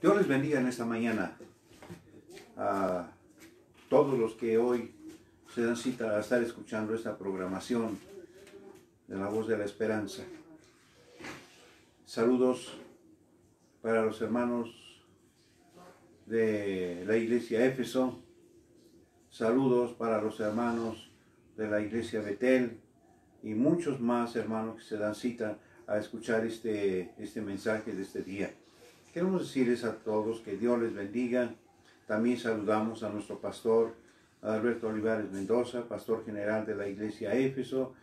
Dios les bendiga en esta mañana a todos los que hoy se dan cita a estar escuchando esta programación de la Voz de la Esperanza. Saludos para los hermanos de la iglesia Éfeso. Saludos para los hermanos de la iglesia Betel y muchos más hermanos que se dan cita a escuchar este mensaje de este día. Queremos decirles a todos que Dios les bendiga. También saludamos a nuestro pastor Alberto Olivares Mendoza, pastor general de la iglesia Éfeso,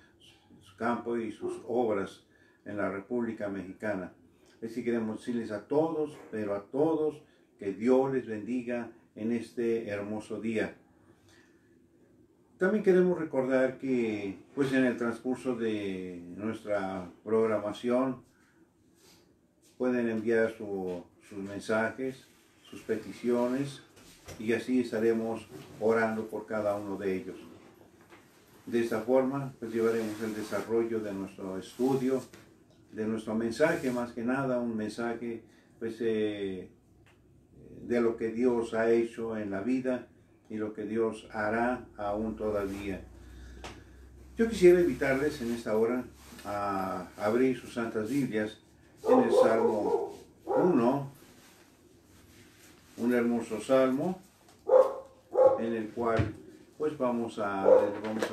su campo y sus obras en la República Mexicana. Así queremos decirles a todos, pero a todos, que Dios les bendiga en este hermoso día. También queremos recordar que pues en el transcurso de nuestra programación pueden enviar sus mensajes, sus peticiones, y así estaremos orando por cada uno de ellos. De esta forma pues llevaremos el desarrollo de nuestro estudio, de nuestro mensaje, más que nada un mensaje pues de lo que Dios ha hecho en la vida y lo que Dios hará aún todavía. Yo quisiera invitarles en esta hora a abrir sus santas Biblias en el Salmo 1, un hermoso salmo en el cual pues vamos a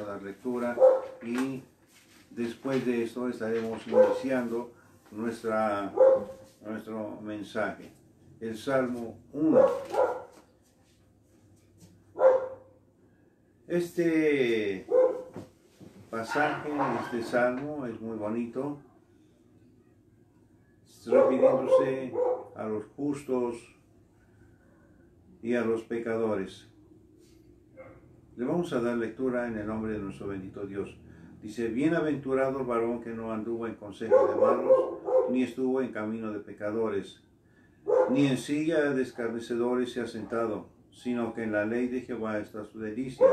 dar lectura, y después de esto estaremos iniciando nuestro mensaje. El Salmo 1. Este pasaje, este salmo es muy bonito, refiriéndose a los justos y a los pecadores. Le vamos a dar lectura en el nombre de nuestro bendito Dios. Dice: bienaventurado el varón que no anduvo en consejo de malos, ni estuvo en camino de pecadores, ni en silla de escarnecedores se ha sentado, sino que en la ley de Jehová está su delicia,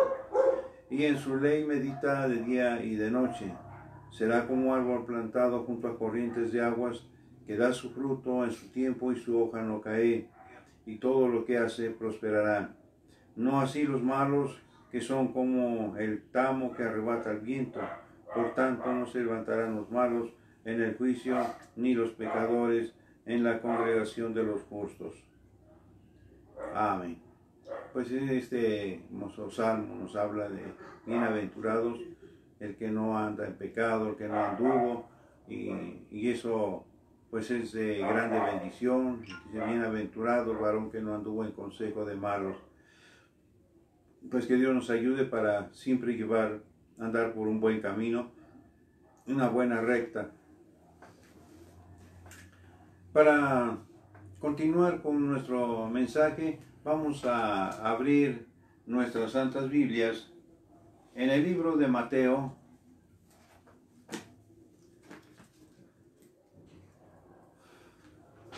y en su ley medita de día y de noche. Será como árbol plantado junto a corrientes de aguas, que da su fruto en su tiempo y su hoja no cae, y todo lo que hace prosperará. No así los malos, que son como el tamo que arrebata el viento. Por tanto no se levantarán los malos en el juicio, ni los pecadores en la congregación de los justos. Amén. Pues este hermoso salmo nos habla de bienaventurados el que no anda en pecado, el que no anduvo, y eso pues es de grande bendición. Dice: bienaventurado el varón que no anduvo en consejo de malos. Pues que Dios nos ayude para siempre andar por un buen camino, una buena recta. Para continuar con nuestro mensaje, vamos a abrir nuestras santas Biblias en el libro de Mateo,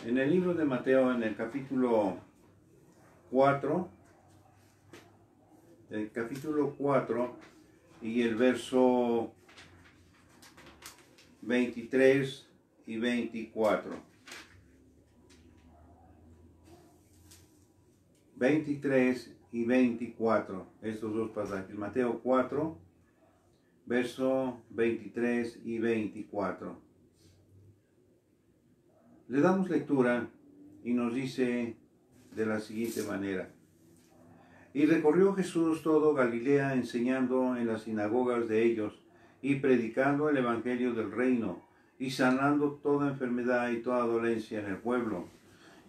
en el capítulo 4, y el verso 23 y 24. 23 y 24, estos dos pasajes. Mateo 4, verso 23 y 24. Le damos lectura y nos dice de la siguiente manera: y recorrió Jesús todo Galilea, enseñando en las sinagogas de ellos, y predicando el evangelio del reino, y sanando toda enfermedad y toda dolencia en el pueblo.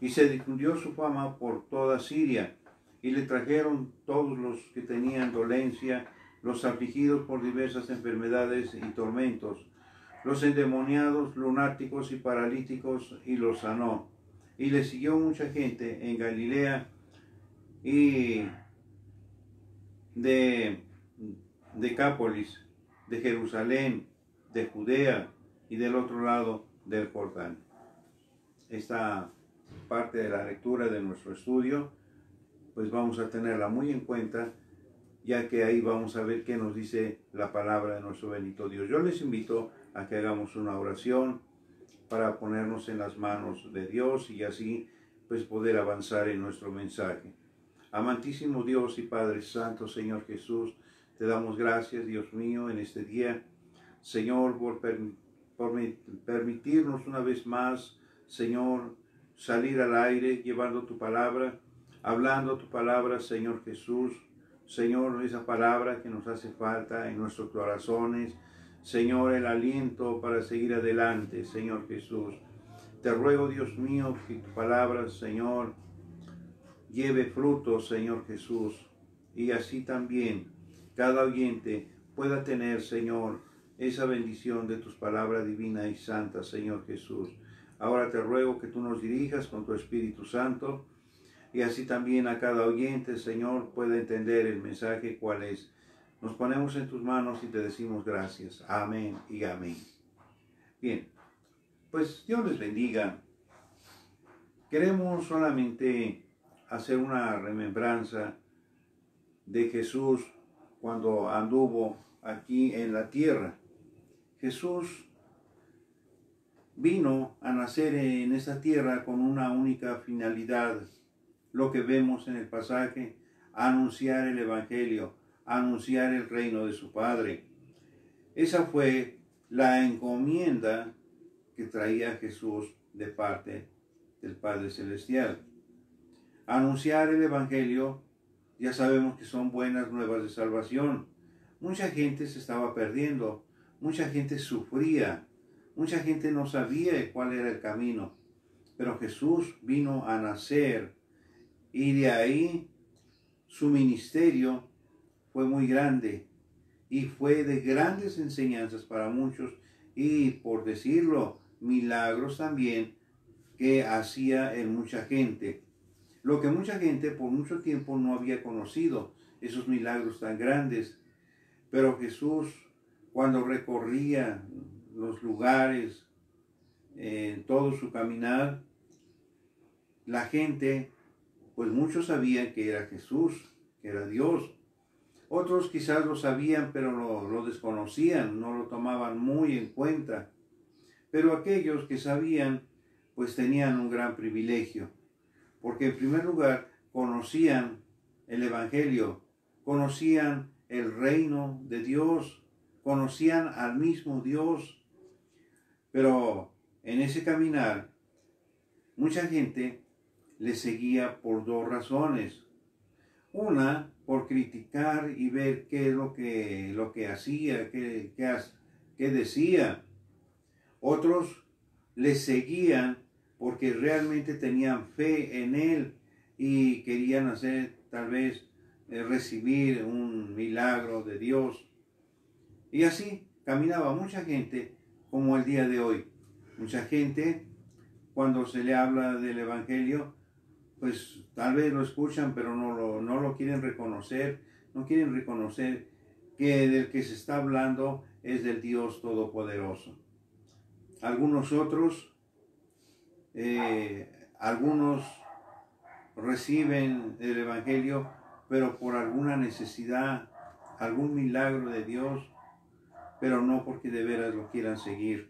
Y se difundió su fama por toda Siria, y le trajeron todos los que tenían dolencia, los afligidos por diversas enfermedades y tormentos, los endemoniados, lunáticos y paralíticos, y los sanó. Y le siguió mucha gente en Galilea y de Decápolis, de Jerusalén, de Judea y del otro lado del Jordán. Esta parte de la lectura de nuestro estudio pues vamos a tenerla muy en cuenta, ya que ahí vamos a ver qué nos dice la palabra de nuestro bendito Dios. Yo les invito a que hagamos una oración para ponernos en las manos de Dios y así pues poder avanzar en nuestro mensaje. Amantísimo Dios y Padre Santo, Señor Jesús, te damos gracias, Dios mío, en este día, Señor, por permitirnos una vez más, Señor, salir al aire llevando tu palabra, hablando tu palabra, Señor Jesús. Señor, esa palabra que nos hace falta en nuestros corazones. Señor, el aliento para seguir adelante, Señor Jesús. Te ruego, Dios mío, que tu palabra, Señor, lleve fruto, Señor Jesús. Y así también cada oyente pueda tener, Señor, esa bendición de tus palabras divinas y santas, Señor Jesús. Ahora te ruego que tú nos dirijas con tu Espíritu Santo y así también a cada oyente, Señor, pueda entender el mensaje cuál es. Nos ponemos en tus manos y te decimos gracias. Amén y amén. Bien, pues Dios les bendiga. Queremos solamente hacer una remembranza de Jesús cuando anduvo aquí en la tierra. Jesús vino a nacer en esta tierra con una única finalidad, lo que vemos en el pasaje, anunciar el Evangelio, anunciar el reino de su Padre. Esa fue la encomienda que traía Jesús de parte del Padre Celestial. Anunciar el Evangelio, ya sabemos que son buenas nuevas de salvación. Mucha gente se estaba perdiendo, mucha gente sufría, mucha gente no sabía cuál era el camino, pero Jesús vino a nacer y de ahí su ministerio fue muy grande y fue de grandes enseñanzas para muchos y, por decirlo, milagros también que hacía en mucha gente. Lo que mucha gente por mucho tiempo no había conocido, esos milagros tan grandes. Pero Jesús, cuando recorría los lugares, en todo su caminar, la gente, pues muchos sabían que era Jesús, que era Dios. Otros quizás lo sabían, pero lo desconocían, no lo tomaban muy en cuenta. Pero aquellos que sabían, pues tenían un gran privilegio, porque en primer lugar conocían el Evangelio, conocían el reino de Dios, conocían al mismo Dios. Pero en ese caminar, mucha gente le seguía por dos razones. Una, por criticar y ver qué es lo que hacía, qué decía. Otros le seguían porque realmente tenían fe en él y querían hacer, tal vez, recibir un milagro de Dios. Y así caminaba mucha gente como el día de hoy. Mucha gente, cuando se le habla del Evangelio, pues tal vez lo escuchan, pero no lo quieren reconocer. No quieren reconocer que del que se está hablando es del Dios Todopoderoso. Algunos otros, algunos reciben el Evangelio, pero por alguna necesidad, algún milagro de Dios, pero no porque de veras lo quieran seguir.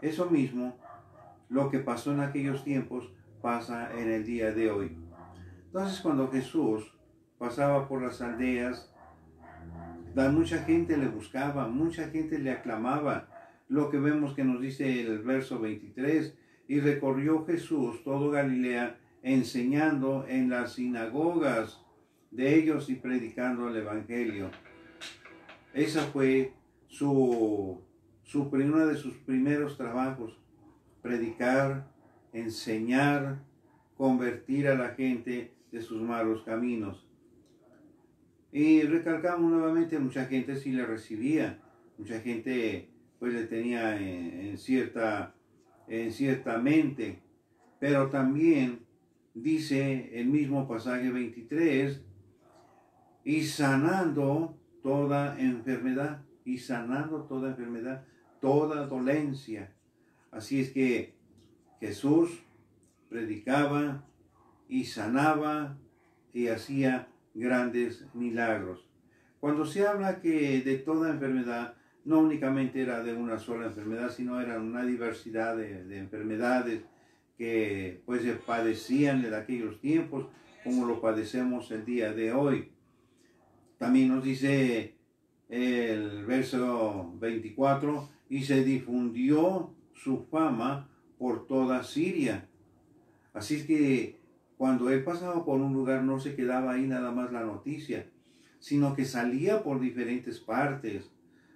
Eso mismo, lo que pasó en aquellos tiempos, pasa en el día de hoy. Entonces, cuando Jesús pasaba por las aldeas, mucha gente le buscaba, mucha gente le aclamaba. Lo que vemos que nos dice el verso 23, y recorrió Jesús todo Galilea, enseñando en las sinagogas de ellos y predicando el Evangelio. Esa fue uno de sus primeros trabajos, predicar, enseñar, convertir a la gente de sus malos caminos. Y recalcamos nuevamente, mucha gente sí le recibía, mucha gente pues le tenía en cierta mente, pero también dice el mismo pasaje 23, y sanando toda enfermedad, toda dolencia. Así es que Jesús predicaba y sanaba y hacía grandes milagros. Cuando se habla que de toda enfermedad, no únicamente era de una sola enfermedad, sino era una diversidad de enfermedades que pues padecían en aquellos tiempos, como lo padecemos el día de hoy. También nos dice el verso 24, y se difundió su fama por toda Siria. Así es que cuando él pasaba por un lugar no se quedaba ahí nada más la noticia, sino que salía por diferentes partes,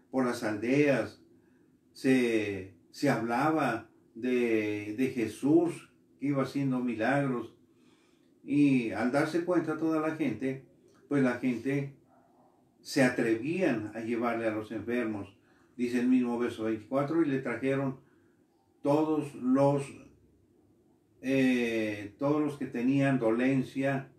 por las aldeas, se hablaba de Jesús que iba haciendo milagros, y al darse cuenta toda la gente, pues la gente se atrevían a llevarle a los enfermos. Dice el mismo verso 24, y le trajeron todos los que tenían dolencia,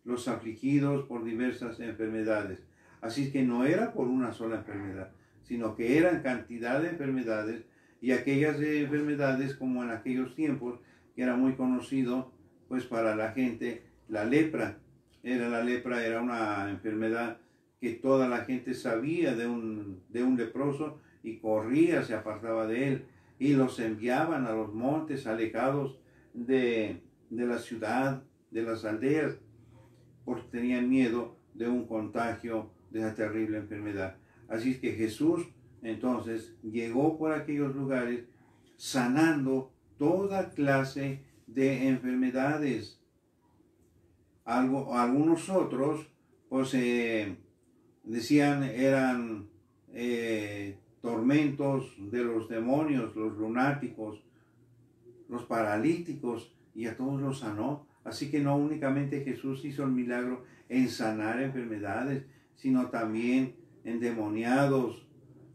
los afligidos por diversas enfermedades. Así que no era por una sola enfermedad, sino que eran cantidad de enfermedades, y aquellas enfermedades, como en aquellos tiempos, que era muy conocido pues para la gente, la lepra. La lepra era una enfermedad que toda la gente sabía de un leproso y corría, se apartaba de él, y los enviaban a los montes alejados de la ciudad, de las aldeas, porque tenían miedo de un contagio de esa terrible enfermedad. Así es que Jesús entonces llegó por aquellos lugares sanando toda clase de enfermedades. Algunos otros pues decían eran tormentos de los demonios, los lunáticos, los paralíticos, y a todos los sanó. Así que no únicamente Jesús hizo el milagro en sanar enfermedades, sino también endemoniados,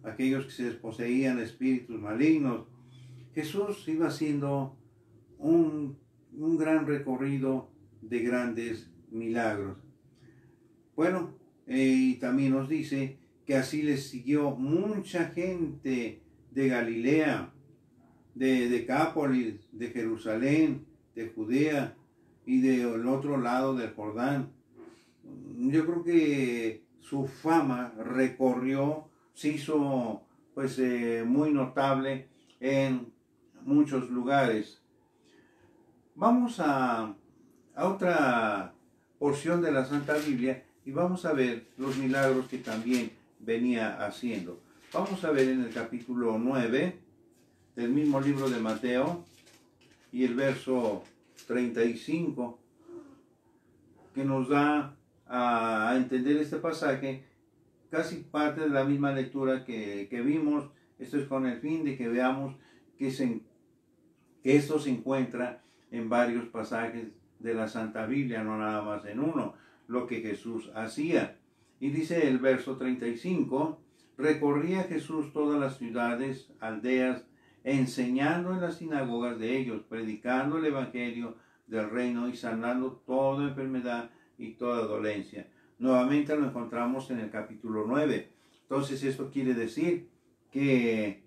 aquellos que se desposeían espíritus malignos. Jesús iba haciendo un gran recorrido de grandes milagros. Bueno, y también nos dice que así les siguió mucha gente de Galilea, de Decápolis, de Jerusalén, de Judea y del otro lado del Jordán. Yo creo que su fama recorrió, se hizo pues muy notable en muchos lugares. Vamos a otra porción de la Santa Biblia y vamos a ver los milagros que también venía haciendo. Vamos a ver en el capítulo 9 del mismo libro de Mateo y el verso 35, que nos da a entender este pasaje, casi parte de la misma lectura que vimos. Esto es con el fin de que veamos que esto se encuentra en varios pasajes de la Santa Biblia, no nada más en uno, lo que Jesús hacía. Y dice el verso 35, recorría Jesús todas las ciudades, aldeas, enseñando en las sinagogas de ellos, predicando el evangelio del reino y sanando toda enfermedad y toda dolencia. Nuevamente lo encontramos en el capítulo 9. Entonces esto quiere decir que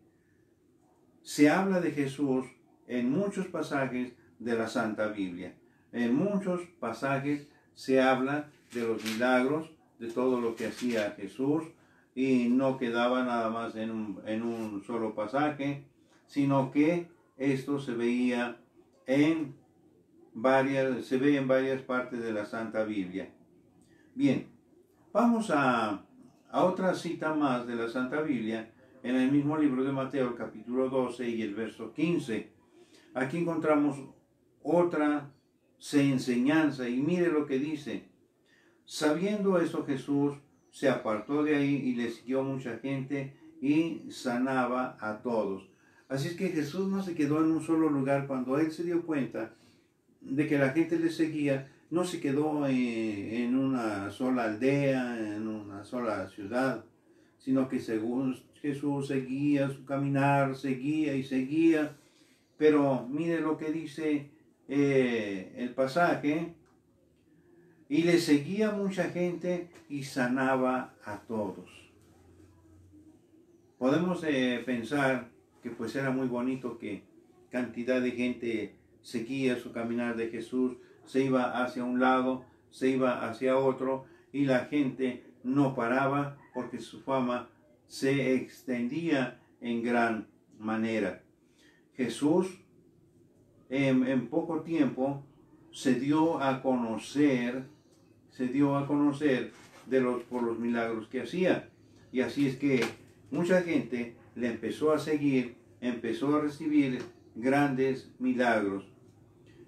se habla de Jesús en muchos pasajes de la Santa Biblia. En muchos pasajes se habla de los milagros, de todo lo que hacía Jesús, y no quedaba nada más en un solo pasaje, sino que esto se veía en varias partes de la Santa Biblia. Bien, vamos a otra cita más de la Santa Biblia, en el mismo libro de Mateo, el capítulo 12 y el verso 15. Aquí encontramos otra enseñanza, y mire lo que dice. Sabiendo esto, Jesús se apartó de ahí y le siguió mucha gente y sanaba a todos. Así es que Jesús no se quedó en un solo lugar. Cuando él se dio cuenta de que la gente le seguía, no se quedó en una sola aldea, en una sola ciudad, sino que según Jesús seguía su caminar, seguía y seguía. Pero mire lo que dice el pasaje: y le seguía mucha gente y sanaba a todos. Podemos pensar que pues era muy bonito que cantidad de gente seguía su caminar de Jesús, se iba hacia un lado, se iba hacia otro, y la gente no paraba porque su fama se extendía en gran manera. Jesús en poco tiempo se dio a conocer por los milagros que hacía. Y así es que mucha gente le empezó a seguir, empezó a recibir grandes milagros.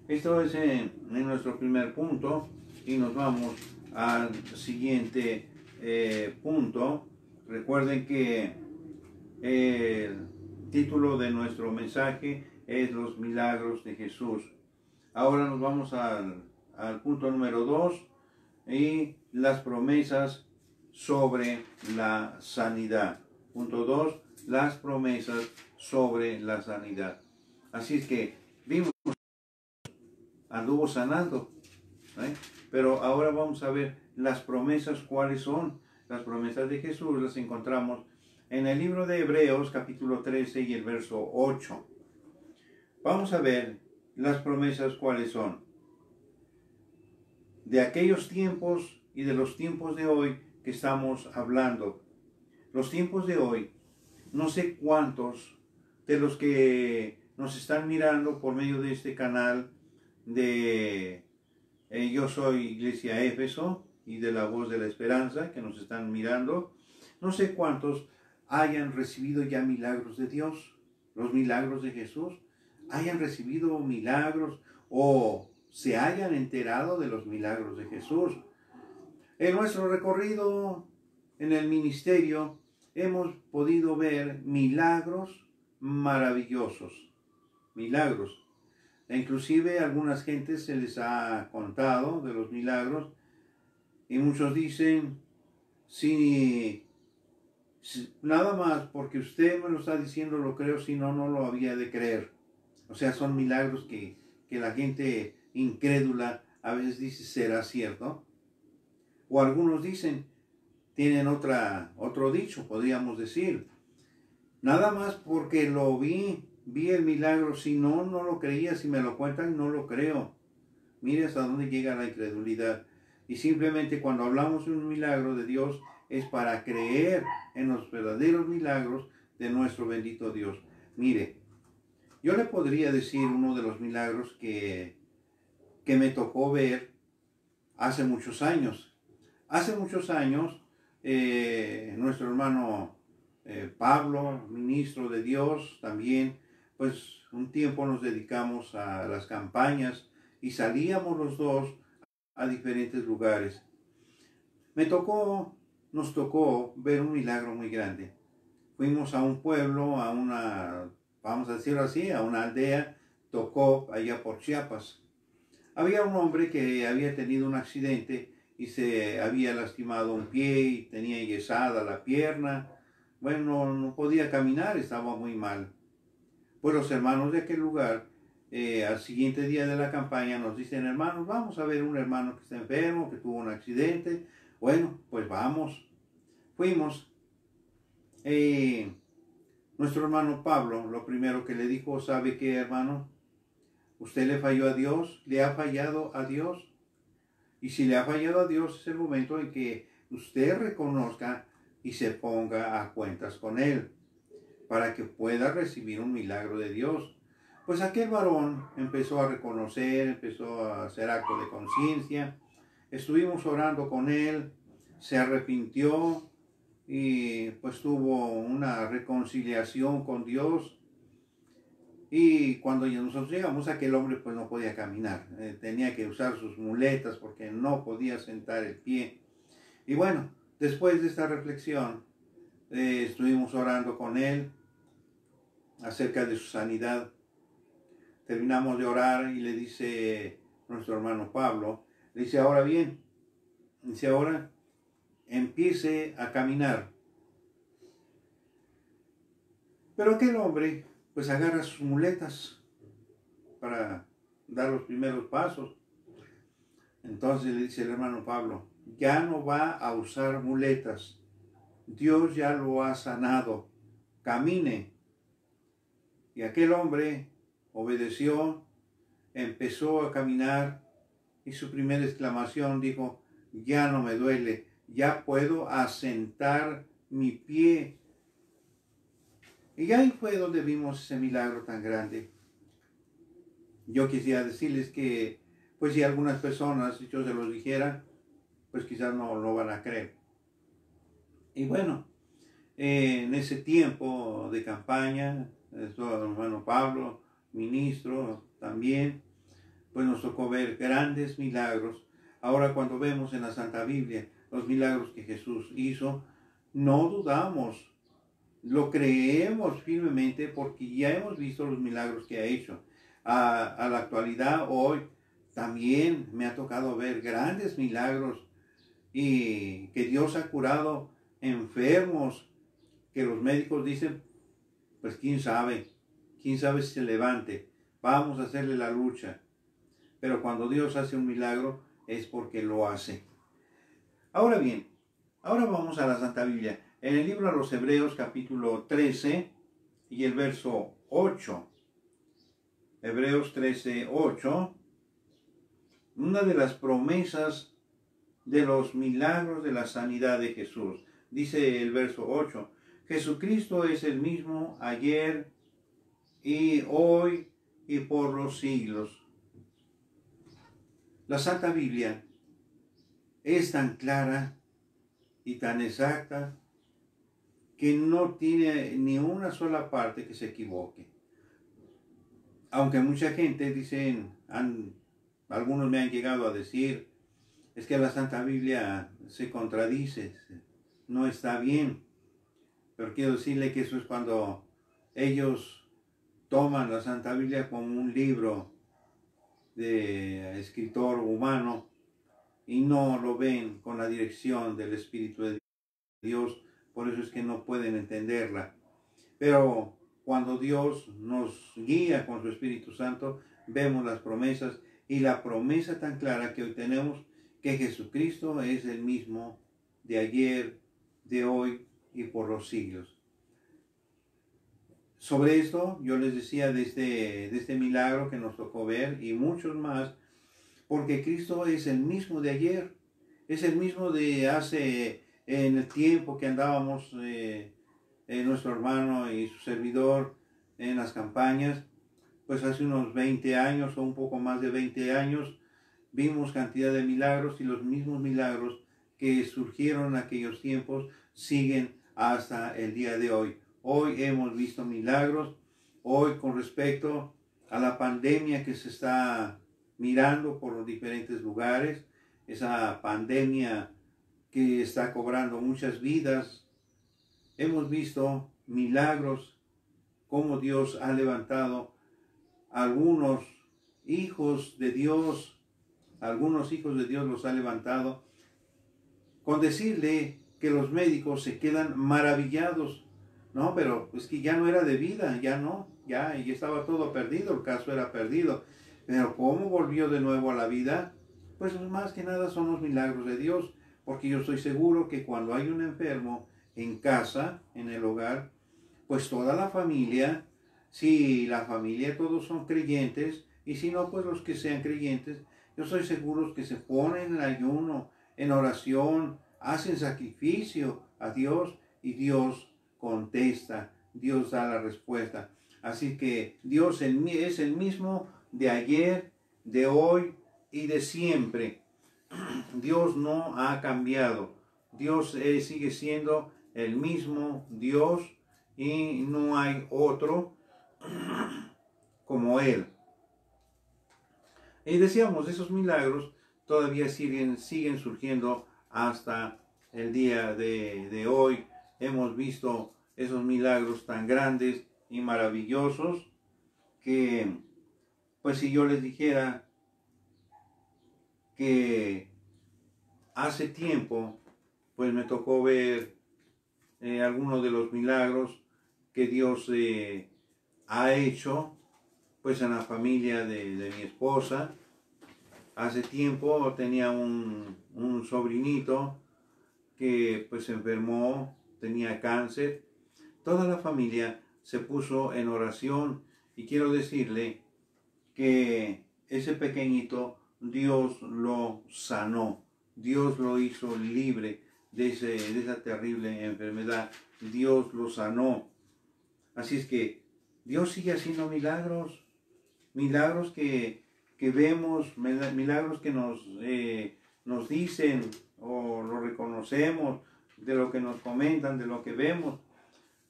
Esto es en nuestro primer punto y nos vamos al siguiente punto. Recuerden que el título de nuestro mensaje es Los milagros de Jesús. Ahora nos vamos al punto número 2 y las promesas sobre la sanidad. Punto 2, las promesas sobre la sanidad. Así es que vimos, anduvo sanando, pero ahora vamos a ver las promesas, cuáles son. Las promesas de Jesús las encontramos en el libro de Hebreos capítulo 13 y el verso 8. Vamos a ver las promesas, cuáles son. De aquellos tiempos y de los tiempos de hoy que estamos hablando. Los tiempos de hoy, no sé cuántos de los que nos están mirando por medio de este canal de Yo Soy Iglesia Éfeso y de La Voz de la Esperanza, que nos están mirando, no sé cuántos hayan recibido ya milagros de Dios, los milagros de Jesús, hayan recibido milagros o se hayan enterado de los milagros de Jesús. En nuestro recorrido en el ministerio hemos podido ver milagros maravillosos, milagros. Inclusive a algunas gentes se les ha contado de los milagros y muchos dicen, si nada más porque usted me lo está diciendo lo creo, si no, no lo había de creer. O sea, son milagros que la gente incrédula a veces dice, ¿será cierto? O algunos dicen, tienen otro dicho, podríamos decir, nada más porque lo vi el milagro, si no, no lo creía, si me lo cuentan, no lo creo. Mire hasta dónde llega la incredulidad. Y simplemente cuando hablamos de un milagro de Dios, es para creer en los verdaderos milagros de nuestro bendito Dios. Mire, yo le podría decir uno de los milagros que me tocó ver hace muchos años. Hace muchos años, nuestro hermano Pablo, ministro de Dios, también, pues un tiempo nos dedicamos a las campañas y salíamos los dos a diferentes lugares. Nos tocó ver un milagro muy grande. Fuimos a un pueblo, vamos a decirlo así, a una aldea, Tocó, allá por Chiapas. Había un hombre que había tenido un accidente y se había lastimado un pie y tenía enyesada la pierna. Bueno, no podía caminar, estaba muy mal. Pues los hermanos de aquel lugar, al siguiente día de la campaña, nos dicen, hermanos, vamos a ver un hermano que está enfermo, que tuvo un accidente. Bueno, pues vamos. Fuimos. Nuestro hermano Pablo, lo primero que le dijo, ¿sabe qué, hermano? ¿Usted le falló a Dios? ¿Le ha fallado a Dios? Y si le ha fallado a Dios, es el momento en que usted reconozca y se ponga a cuentas con Él, para que pueda recibir un milagro de Dios. Pues aquel varón empezó a reconocer, empezó a hacer acto de conciencia. Estuvimos orando con él, se arrepintió y pues tuvo una reconciliación con Dios. Y cuando nosotros llegamos, aquel hombre pues no podía caminar, tenía que usar sus muletas porque no podía sentar el pie. Y bueno, después de esta reflexión, estuvimos orando con él acerca de su sanidad. Terminamos de orar y le dice nuestro hermano Pablo, le dice, ahora bien, dice, ahora empiece a caminar. Pero aquel hombre pues agarra sus muletas para dar los primeros pasos. Entonces le dice el hermano Pablo, ya no va a usar muletas, Dios ya lo ha sanado, camine. Y aquel hombre obedeció, empezó a caminar y su primera exclamación dijo, ya no me duele, ya puedo asentar mi pie. Y ahí fue donde vimos ese milagro tan grande. yo quisiera decirles que, pues si algunas personas, si yo se los dijera, pues quizás no lo van a creer. Y bueno, en ese tiempo de campaña, nuestro hermano Pablo, ministro también, pues nos tocó ver grandes milagros. Ahora cuando vemos en la Santa Biblia los milagros que Jesús hizo, no dudamos, lo creemos firmemente porque ya hemos visto los milagros que ha hecho. A la actualidad, hoy, también me ha tocado ver grandes milagros y que Dios ha curado enfermos que los médicos dicen, pues quién sabe si se levante, vamos a hacerle la lucha. Pero cuando Dios hace un milagro es porque lo hace. Ahora bien, ahora vamos a la Santa Biblia. En el libro de los Hebreos capítulo 13 y el verso 8. Hebreos 13, 8. Una de las promesas de los milagros de la sanidad de Jesús. Dice el verso 8. Jesucristo es el mismo ayer y hoy y por los siglos. La Santa Biblia es tan clara y tan exacta que no tiene ni una sola parte que se equivoque. Aunque mucha gente dicen, algunos me han llegado a decir, es que la Santa Biblia se contradice, no está bien. Pero quiero decirle que eso es cuando ellos toman la Santa Biblia como un libro de escritor humano y no lo ven con la dirección del Espíritu de Dios. Por eso es que no pueden entenderla. Pero cuando Dios nos guía con su Espíritu Santo, vemos las promesas y la promesa tan clara que hoy tenemos, que Jesucristo es el mismo de ayer, de hoy y por los siglos. Sobre esto yo les decía de este milagro que nos tocó ver y muchos más, porque Cristo es el mismo de ayer, es el mismo de hace, en el tiempo que andábamos nuestro hermano y su servidor en las campañas, pues hace unos 20 años o un poco más de 20 años, vimos cantidad de milagros y los mismos milagros que surgieron en aquellos tiempos siguen hasta el día de hoy. Hoy hemos visto milagros, hoy con respecto a la pandemia que se está mirando por los diferentes lugares, esa pandemia que está cobrando muchas vidas, hemos visto milagros, cómo Dios ha levantado a algunos hijos de Dios los ha levantado, con decirle que los médicos se quedan maravillados. No, pero es que ya no era de vida, ya estaba todo perdido, el caso era perdido. Pero ¿cómo volvió de nuevo a la vida? Pues más que nada son los milagros de Dios, porque yo estoy seguro que cuando hay un enfermo en casa, en el hogar, pues toda la familia, si la familia todos son creyentes, y si no, pues los que sean creyentes, yo estoy seguro que se ponen en ayuno, en oración, hacen sacrificio a Dios y Dios contesta, Dios da la respuesta. Así que Dios es el mismo de ayer, de hoy y de siempre. Dios no ha cambiado. Dios sigue siendo el mismo Dios y no hay otro como Él. Y decíamos, esos milagros todavía siguen surgiendo hasta el día de hoy. Hemos visto esos milagros tan grandes y maravillosos que, pues si yo les dijera que hace tiempo, pues me tocó ver algunos de los milagros que Dios ha hecho, pues en la familia de mi esposa. Hace tiempo tenía un sobrinito que pues se enfermó, tenía cáncer. Toda la familia se puso en oración y quiero decirle que ese pequeñito Dios lo sanó, Dios lo hizo libre de esa terrible enfermedad, Dios lo sanó. Así es que Dios sigue haciendo milagros. milagros que vemos, milagros que nos dicen o lo reconocemos, de lo que nos comentan, de lo que vemos.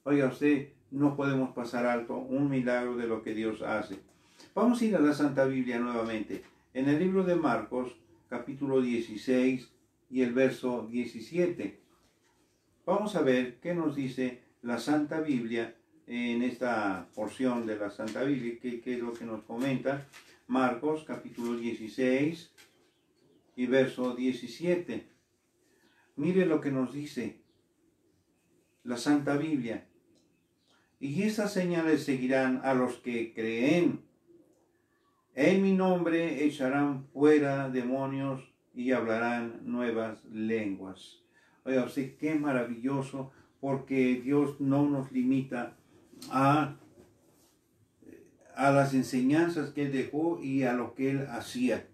Oiga usted, no podemos pasar alto un milagro de lo que Dios hace. Vamos a ir a la Santa Biblia nuevamente. En el libro de Marcos, capítulo 16 y el verso 17. Vamos a ver qué nos dice la Santa Biblia en esta porción de la Santa Biblia, qué es lo que nos comenta. Marcos, capítulo 16 y verso 17. Mire lo que nos dice la Santa Biblia. Y estas señales seguirán a los que creen. En mi nombre echarán fuera demonios y hablarán nuevas lenguas. Oiga usted, qué maravilloso, porque Dios no nos limita a las enseñanzas que Él dejó y a lo que Él hacía.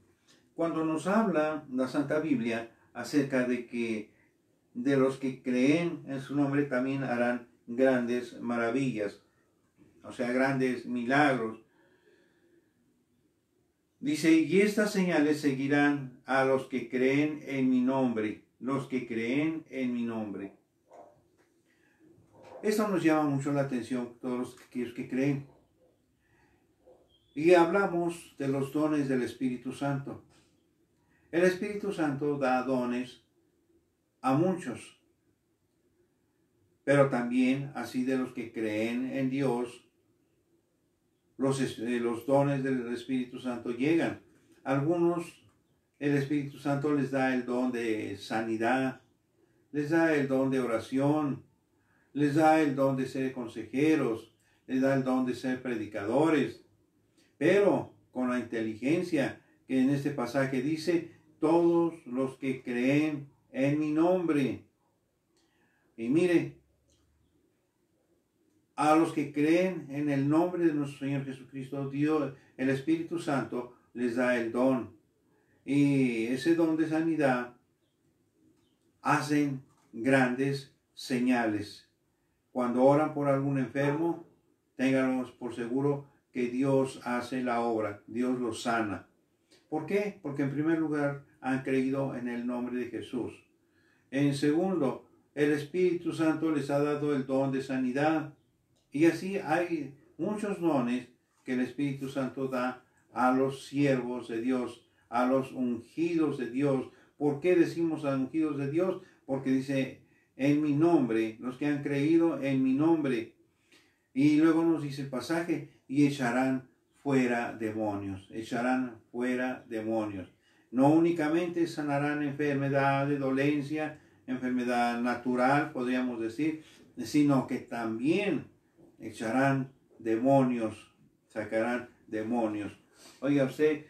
Cuando nos habla la Santa Biblia acerca de los que creen en su nombre también harán grandes maravillas, o sea, grandes milagros. Dice, y estas señales seguirán a los que creen en mi nombre, los que creen en mi nombre. Esto nos llama mucho la atención, todos aquellos que creen. Y hablamos de los dones del Espíritu Santo. El Espíritu Santo da dones a muchos, pero también así de los que creen en Dios, los dones del Espíritu Santo llegan. Algunos, el Espíritu Santo les da el don de sanidad, les da el don de oración, les da el don de ser consejeros, les da el don de ser predicadores, pero con la inteligencia que en este pasaje dice, todos los que creen en mi nombre. Y mire, a los que creen en el nombre de nuestro Señor Jesucristo, Dios, el Espíritu Santo les da el don. Y ese don de sanidad hacen grandes señales. Cuando oran por algún enfermo, ténganlos por seguro que Dios hace la obra, Dios los sana. ¿Por qué? Porque en primer lugar han creído en el nombre de Jesús. En segundo, el Espíritu Santo les ha dado el don de sanidad. Y así hay muchos dones que el Espíritu Santo da a los siervos de Dios, a los ungidos de Dios. ¿Por qué decimos a ungidos de Dios? Porque dice, en mi nombre, los que han creído en mi nombre. Y luego nos dice el pasaje, y echarán fuera demonios, echarán fuera demonios. No únicamente sanarán enfermedad de dolencia, enfermedad natural, podríamos decir, sino que también echarán demonios, sacarán demonios. Oiga usted,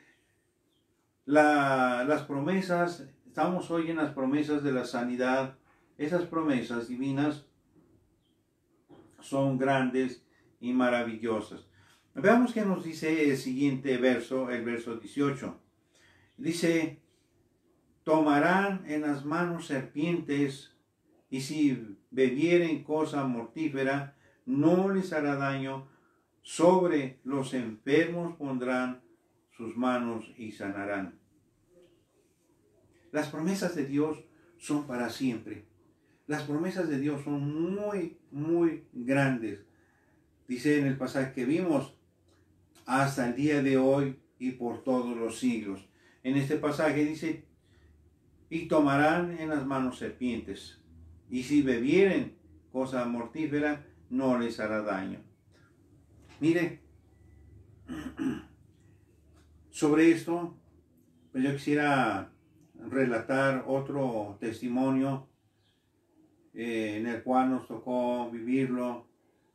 las promesas, estamos hoy en las promesas de la sanidad. Esas promesas divinas son grandes y maravillosas. Veamos qué nos dice el siguiente verso, el verso 18. Dice, tomarán en las manos serpientes, y si bebieren cosa mortífera, no les hará daño. Sobre los enfermos pondrán sus manos y sanarán. Las promesas de Dios son para siempre. Las promesas de Dios son muy, muy grandes. Dice en el pasaje que vimos, hasta el día de hoy y por todos los siglos. En este pasaje dice, y tomarán en las manos serpientes, y si bebieren cosa mortífera, no les hará daño. Mire, sobre esto, pues yo quisiera relatar otro testimonio en el cual nos tocó vivirlo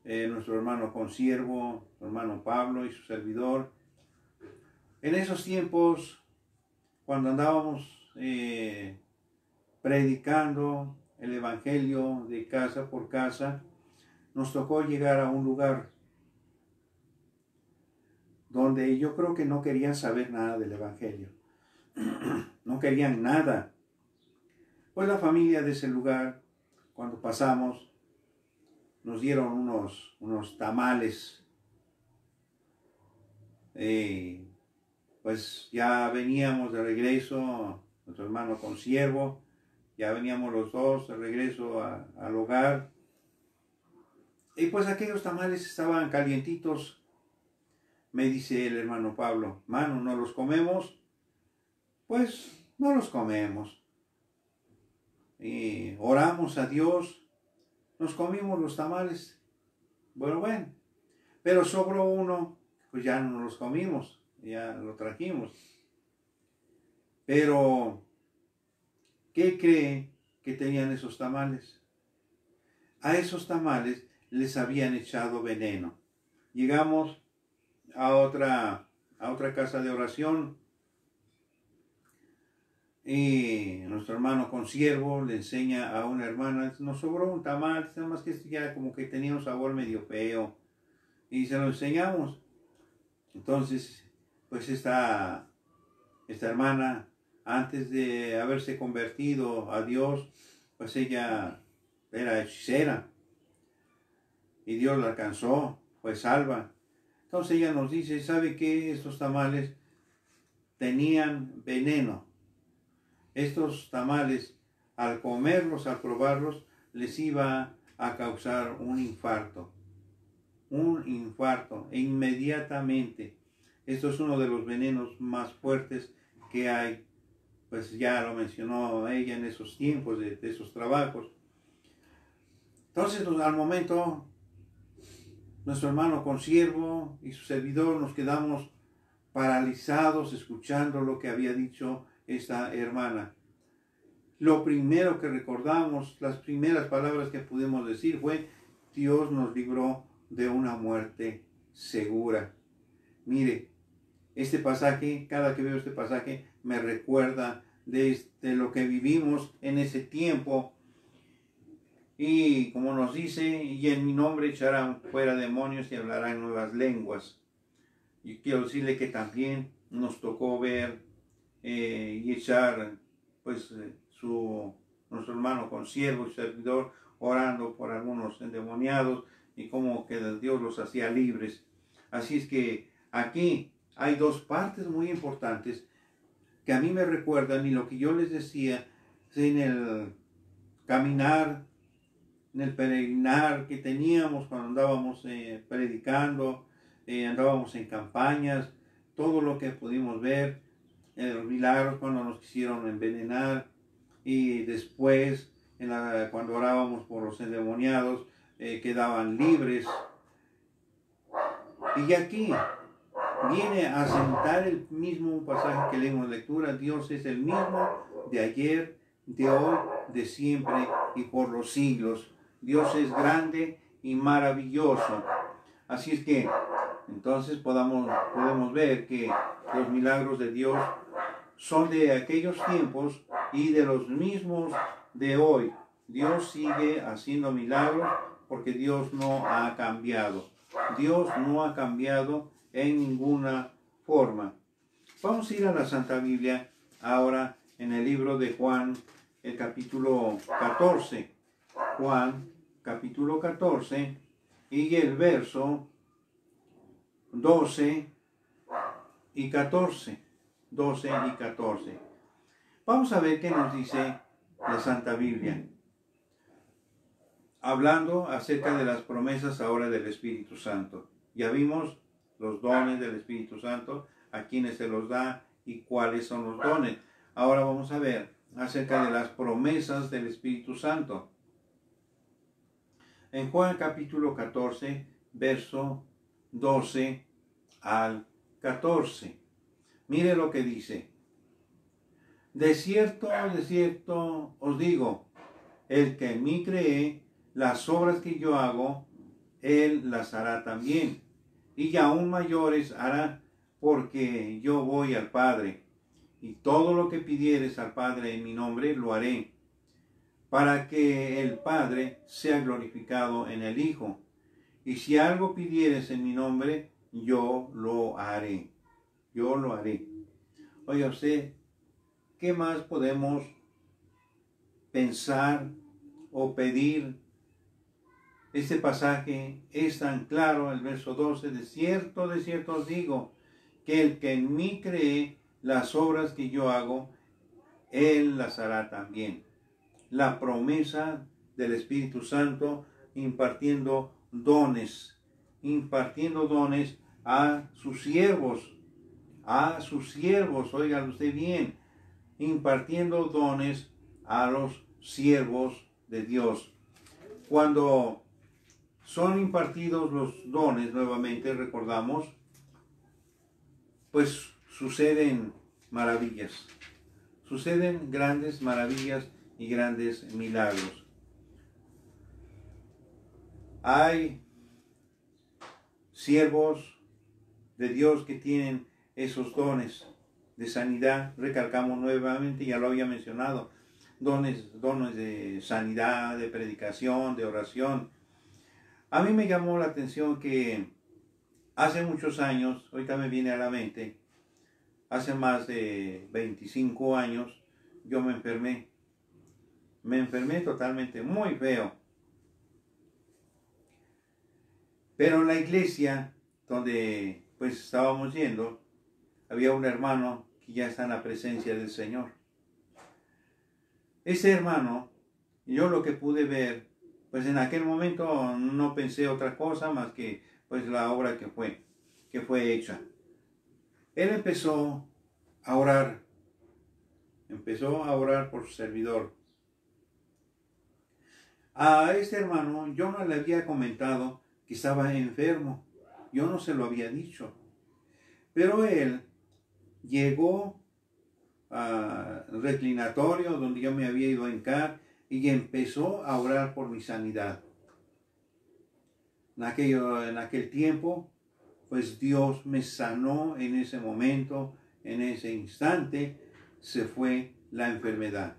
nuestro hermano consiervo, hermano Pablo y su servidor. En esos tiempos, cuando andábamos predicando el evangelio de casa por casa, nos tocó llegar a un lugar donde yo creo que no querían saber nada del evangelio. No querían nada. Pues la familia de ese lugar, cuando pasamos, nos dieron unos tamales. Pues ya veníamos de regreso, nuestro hermano consiervo, ya veníamos los dos de regreso al hogar. Y pues aquellos tamales estaban calientitos. Me dice el hermano Pablo, mano, ¿no los comemos? Pues no los comemos. Y oramos a Dios, nos comimos los tamales. Bueno, pero sobró uno, pues ya no los comimos, ya lo trajimos. Pero, ¿qué cree que tenían esos tamales? A esos tamales les habían echado veneno. Llegamos a otra casa de oración y nuestro hermano consiervo le enseña a una hermana, nos sobró un tamal, nada más que ya como que tenía un sabor medio feo, y se lo enseñamos. Entonces, pues esta hermana, antes de haberse convertido a Dios, pues ella era hechicera y Dios la alcanzó, fue salva. Entonces ella nos dice, ¿sabe qué? Estos tamales tenían veneno. Estos tamales, al comerlos, al probarlos, les iba a causar un infarto. E inmediatamente. Esto es uno de los venenos más fuertes que hay. Pues ya lo mencionó ella en esos tiempos, de esos trabajos. Entonces, al momento, nuestro hermano consiervo y su servidor nos quedamos paralizados escuchando lo que había dicho esta hermana. Lo primero que recordamos, las primeras palabras que pudimos decir fue, Dios nos libró de una muerte segura. Mire, este pasaje, cada que veo este pasaje, me recuerda de lo que vivimos en ese tiempo. Y como nos dice, y en mi nombre echarán fuera demonios y hablarán nuevas lenguas. Y quiero decirle que también nos tocó ver y echar, pues, nuestro hermano consiervo y servidor orando por algunos endemoniados y cómo que Dios los hacía libres. Así es que aquí hay dos partes muy importantes que a mí me recuerdan, y lo que yo les decía en el caminar, en el peregrinar que teníamos cuando andábamos predicando, andábamos en campañas, todo lo que pudimos ver, los milagros cuando nos quisieron envenenar, y después cuando orábamos por los endemoniados, quedaban libres. Y aquí viene a sentar el mismo pasaje que leímos en lectura. Dios es el mismo de ayer, de hoy, de siempre y por los siglos. Dios es grande y maravilloso. Así es que entonces podemos ver que los milagros de Dios son de aquellos tiempos y de los mismos de hoy. Dios sigue haciendo milagros porque Dios no ha cambiado. Dios no ha cambiado en ninguna forma. Vamos a ir a la Santa Biblia ahora en el libro de Juan, el capítulo 14. Juan, capítulo 14, y el verso 12 y 14. 12 y 14. Vamos a ver qué nos dice la Santa Biblia, hablando acerca de las promesas ahora del Espíritu Santo. Ya vimos los dones del Espíritu Santo, a quienes se los da y cuáles son los dones. Ahora vamos a ver acerca de las promesas del Espíritu Santo. En Juan capítulo 14, verso 12 al 14. Mire lo que dice. De cierto os digo, el que en mí cree, las obras que yo hago, él las hará también, y aún mayores hará, porque yo voy al Padre, y todo lo que pidieres al Padre en mi nombre, lo haré, para que el Padre sea glorificado en el Hijo. Y si algo pidieres en mi nombre, yo lo haré. Yo lo haré. Oiga usted, ¿qué más podemos pensar o pedir? Este pasaje es tan claro, el verso 12, de cierto os digo, que el que en mí cree, las obras que yo hago, él las hará también. La promesa del Espíritu Santo impartiendo dones a sus siervos, oigan usted bien, impartiendo dones a los siervos de Dios. Cuando son impartidos los dones, nuevamente recordamos, pues suceden maravillas, suceden grandes maravillas y grandes milagros. Hay siervos de Dios que tienen esos dones de sanidad, recalcamos nuevamente, ya lo había mencionado, dones de sanidad, de predicación, de oración. A mí me llamó la atención que hace muchos años, ahorita me viene a la mente, hace más de 25 años, yo me enfermé totalmente, muy feo. Pero en la iglesia donde pues estábamos yendo, había un hermano que ya está en la presencia del Señor. Ese hermano, yo lo que pude ver, pues en aquel momento no pensé otra cosa más que pues la obra que fue hecha. Él empezó a orar por su servidor. A este hermano yo no le había comentado que estaba enfermo, yo no se lo había dicho, pero él llegó al reclinatorio donde yo me había ido a hincar y empezó a orar por mi sanidad. En aquel tiempo, pues Dios me sanó en ese momento, en ese instante, se fue la enfermedad.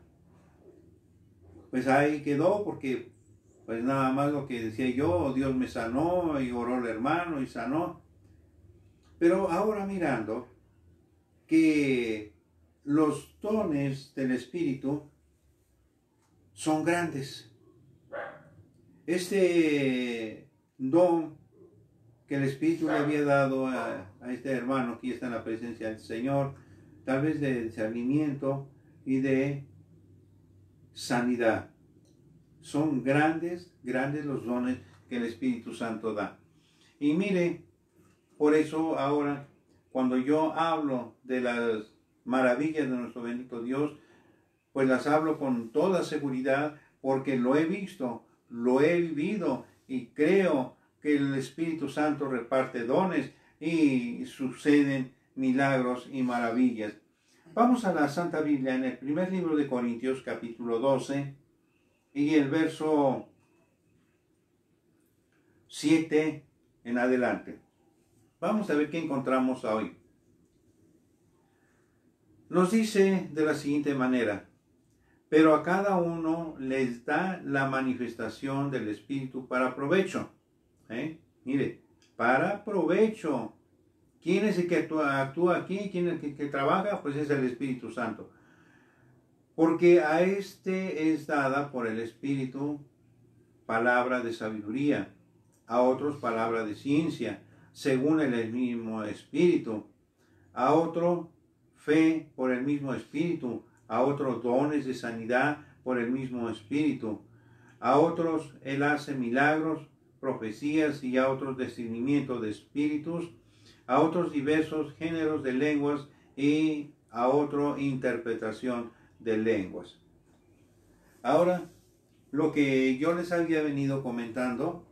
Pues ahí quedó porque pues nada más lo que decía yo, Dios me sanó y oró el hermano y sanó. Pero ahora mirando que los dones del Espíritu son grandes. Este don que el Espíritu le había dado a este hermano que está en la presencia del Señor, tal vez de discernimiento y de sanidad. Son grandes los dones que el Espíritu Santo da. Y mire, por eso ahora, cuando yo hablo de las maravillas de nuestro bendito Dios, pues las hablo con toda seguridad porque lo he visto, lo he vivido y creo que el Espíritu Santo reparte dones y suceden milagros y maravillas. Vamos a la Santa Biblia en el primer libro de Corintios, capítulo 12, y el verso 7 en adelante. Vamos a ver qué encontramos hoy. Nos dice de la siguiente manera: pero a cada uno les da la manifestación del Espíritu para provecho. Mire, para provecho. ¿Quién es el que actúa aquí? ¿Quién es el que trabaja? Pues es el Espíritu Santo. Porque a este es dada por el Espíritu palabra de sabiduría, a otros palabra de ciencia, según el mismo Espíritu, a otro fe por el mismo Espíritu, a otros dones de sanidad por el mismo Espíritu, a otros Él hace milagros, profecías y a otros discernimiento de espíritus, a otros diversos géneros de lenguas y a otro interpretación de lenguas. Ahora, lo que yo les había venido comentando,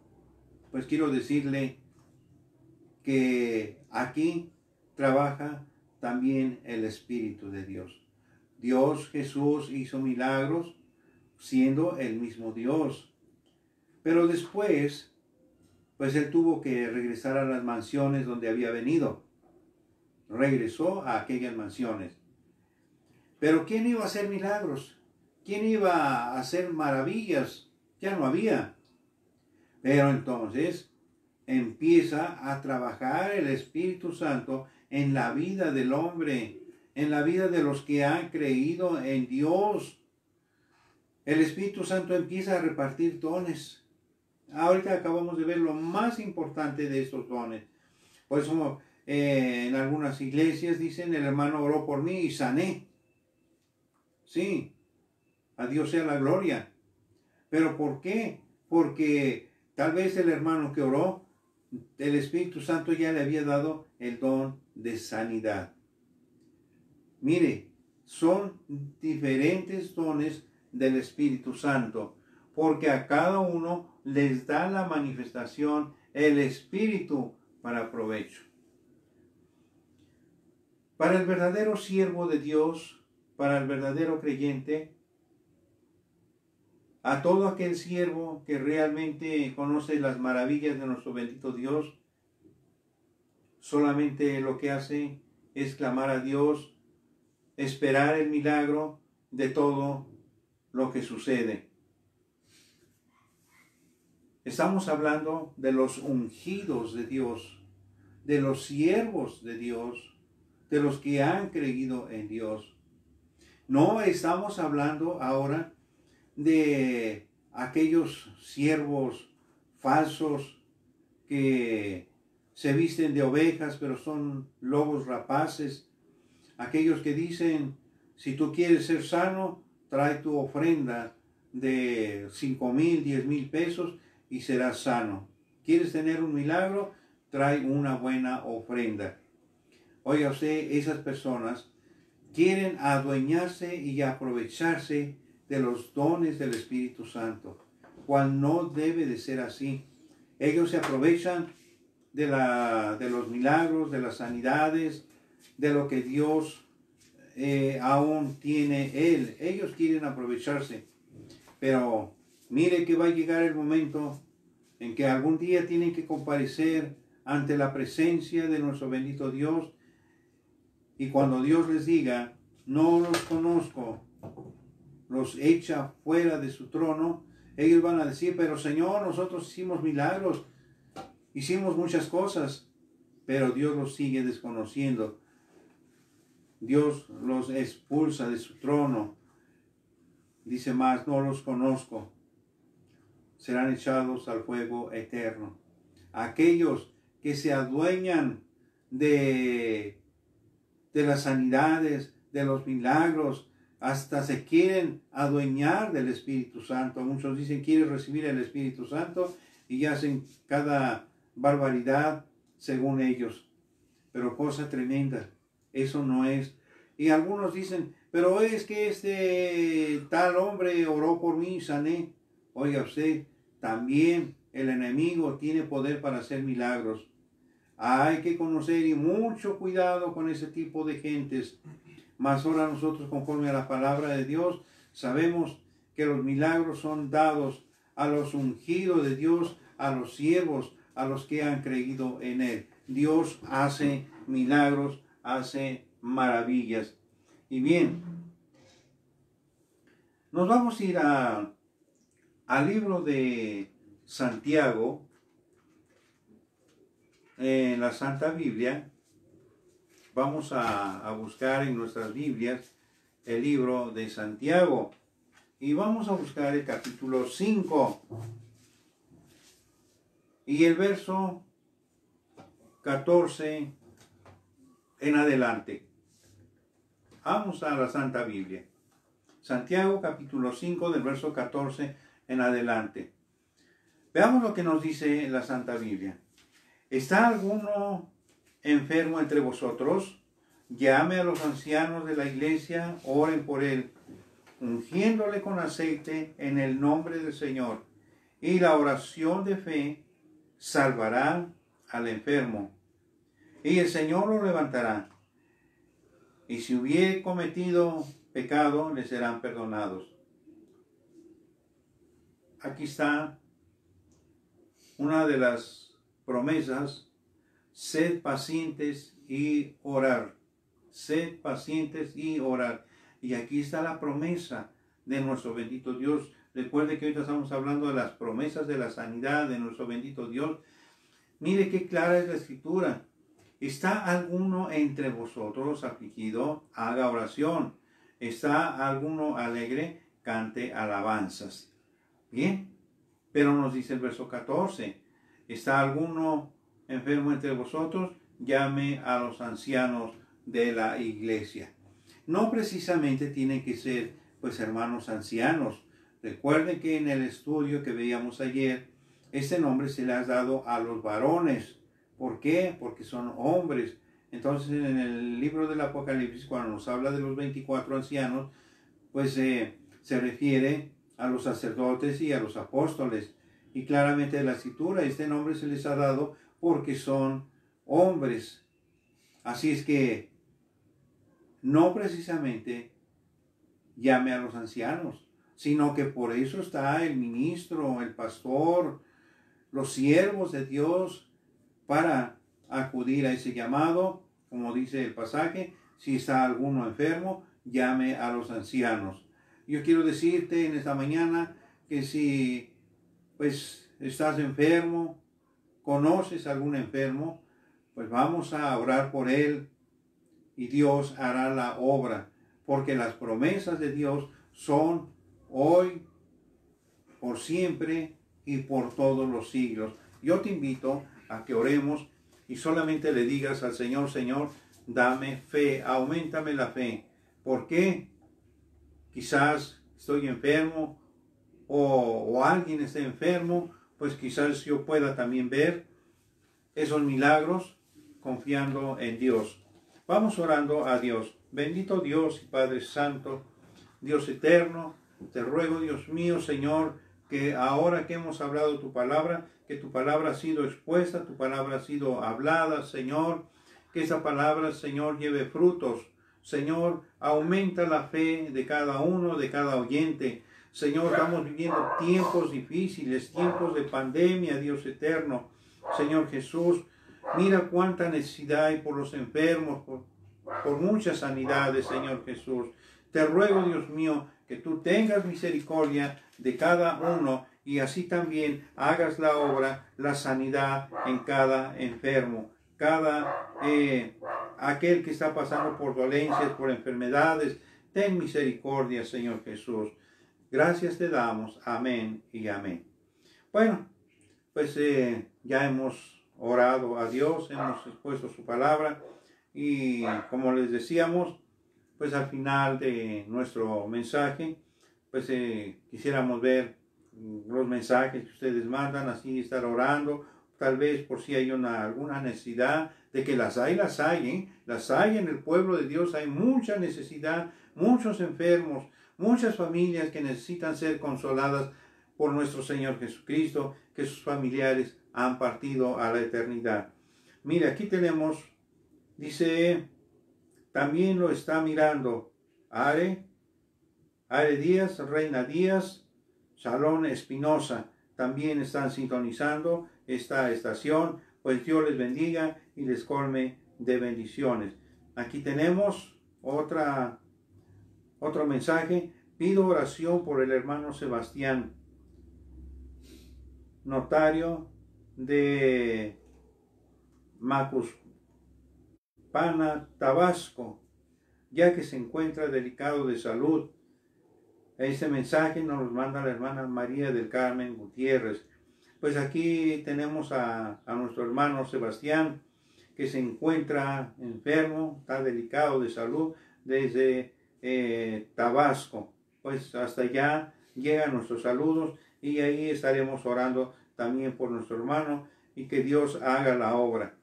pues quiero decirle que aquí trabaja también el Espíritu de Dios. Dios Jesús hizo milagros siendo el mismo Dios. Pero después, pues Él tuvo que regresar a las mansiones donde había venido. Regresó a aquellas mansiones. Pero ¿quién iba a hacer milagros? ¿Quién iba a hacer maravillas? Ya no había. Pero entonces empieza a trabajar el Espíritu Santo en la vida del hombre, en la vida de los que han creído en Dios. El Espíritu Santo empieza a repartir dones. Ahorita acabamos de ver lo más importante de estos dones. Por eso en algunas iglesias dicen, el hermano oró por mí y sané. Sí, a Dios sea la gloria. ¿Pero por qué? Porque tal vez el hermano que oró, el Espíritu Santo ya le había dado el don de sanidad. Mire, son diferentes dones del Espíritu Santo, porque a cada uno les da la manifestación el Espíritu para provecho. Para el verdadero siervo de Dios, para el verdadero creyente, a todo aquel siervo que realmente conoce las maravillas de nuestro bendito Dios, solamente lo que hace es clamar a Dios, esperar el milagro de todo lo que sucede. Estamos hablando de los ungidos de Dios, de los siervos de Dios, de los que han creído en Dios. No estamos hablando ahora de aquellos siervos falsos que se visten de ovejas pero son lobos rapaces. Aquellos que dicen, si tú quieres ser sano, trae tu ofrenda de 5,000, 10,000 pesos y serás sano. ¿Quieres tener un milagro? Trae una buena ofrenda. Oiga usted, esas personas quieren adueñarse y aprovecharse de los dones del Espíritu Santo, cual no debe de ser así. Ellos se aprovechan de los milagros, de las sanidades, de lo que Dios aún tiene Él. Ellos quieren aprovecharse, pero mire que va a llegar el momento en que algún día tienen que comparecer ante la presencia de nuestro bendito Dios, y cuando Dios les diga, no los conozco, los echa fuera de su trono, ellos van a decir, pero Señor, nosotros hicimos milagros, hicimos muchas cosas, pero Dios los sigue desconociendo. Dios los expulsa de su trono. Dice más, no los conozco. Serán echados al fuego eterno. Aquellos que se adueñan de las sanidades, de los milagros, hasta se quieren adueñar del Espíritu Santo. Muchos dicen, quieren recibir el Espíritu Santo y hacen cada barbaridad según ellos. Pero cosa tremenda, eso no es. Y algunos dicen, pero es que este tal hombre oró por mí y sané. Oiga usted, también el enemigo tiene poder para hacer milagros. Hay que conocer y mucho cuidado con ese tipo de gentes. Mas ahora nosotros, conforme a la palabra de Dios, sabemos que los milagros son dados a los ungidos de Dios, a los siervos, a los que han creído en Él. Dios hace milagros, hace maravillas. Y bien, nos vamos a ir al libro de Santiago, en la Santa Biblia. Vamos a buscar en nuestras Biblias el libro de Santiago y vamos a buscar el capítulo 5 y el verso 14 en adelante. Vamos a la Santa Biblia. Santiago capítulo 5 del verso 14 en adelante. Veamos lo que nos dice la Santa Biblia. ¿Está alguno enfermo entre vosotros? Llame a los ancianos de la iglesia, oren por él, ungiéndole con aceite en el nombre del Señor. Y la oración de fe salvará al enfermo, y el Señor lo levantará. Y si hubiere cometido pecado, le serán perdonados. Aquí está una de las promesas: sed pacientes y orar. Sed pacientes y orar. Y aquí está la promesa de nuestro bendito Dios. Recuerde que ahorita estamos hablando de las promesas de la sanidad de nuestro bendito Dios. Mire qué clara es la escritura. ¿Está alguno entre vosotros afligido? Haga oración. ¿Está alguno alegre? Cante alabanzas. Bien, pero nos dice el verso 14. ¿Está alguno enfermo entre vosotros? llame a los ancianos de la iglesia. No precisamente tienen que ser, pues, hermanos ancianos. Recuerden que en el estudio que veíamos ayer, este nombre se le ha dado a los varones. ¿Por qué? Porque son hombres. Entonces, en el libro del Apocalipsis, cuando nos habla de los 24 ancianos, pues se refiere a los sacerdotes y a los apóstoles. Y claramente de la escritura, este nombre se les ha dado porque son hombres. Así es que no precisamente llame a los ancianos, sino que por eso está el ministro, el pastor, los siervos de Dios, para acudir a ese llamado. Como dice el pasaje, si está alguno enfermo, llame a los ancianos. Yo quiero decirte en esta mañana que si pues estás enfermo, conoces a algún enfermo, pues vamos a orar por él y Dios hará la obra, porque las promesas de Dios son hoy, por siempre y por todos los siglos. Yo te invito a que oremos y solamente le digas al Señor: Señor, dame fe, auméntame la fe. ¿Por qué? Quizás estoy enfermo o alguien está enfermo, pues quizás yo pueda también ver esos milagros confiando en Dios. Vamos orando a Dios. Bendito Dios y Padre Santo, Dios eterno, te ruego, Dios mío, Señor, que ahora que hemos hablado tu palabra, que tu palabra ha sido expuesta, tu palabra ha sido hablada, Señor, que esa palabra, Señor, lleve frutos. Señor, aumenta la fe de cada uno, de cada oyente. Señor, estamos viviendo tiempos difíciles, tiempos de pandemia, Dios eterno. Señor Jesús, mira cuánta necesidad hay por los enfermos, por muchas sanidades, Señor Jesús. Te ruego, Dios mío, que tú tengas misericordia de cada uno y así también hagas la obra, la sanidad en cada enfermo, cada aquel que está pasando por dolencias, por enfermedades. Ten misericordia, Señor Jesús. Gracias te damos. Amén y amén. Bueno, pues ya hemos orado a Dios, hemos expuesto su palabra y como les decíamos, pues al final de nuestro mensaje, pues quisiéramos ver los mensajes que ustedes mandan, así estar orando, tal vez por si hay alguna necesidad, de que las hay en el pueblo de Dios, hay mucha necesidad, muchos enfermos, muchas familias que necesitan ser consoladas por nuestro Señor Jesucristo, que sus familiares han partido a la eternidad. Mira, aquí tenemos, dice, también lo está mirando Are Díaz, Reina Díaz, Salón Espinosa, también están sintonizando esta estación. Pues Dios les bendiga y les colme de bendiciones. Aquí tenemos otro mensaje. Pido oración por el hermano Sebastián, notario de Macuspana, Tabasco, ya que se encuentra delicado de salud. Este mensaje nos lo manda la hermana María del Carmen Gutiérrez. Pues aquí tenemos a nuestro hermano Sebastián, que se encuentra enfermo, está delicado de salud desde Tabasco. Pues hasta allá llegan nuestros saludos y ahí estaremos orando también por nuestro hermano y que Dios haga la obra.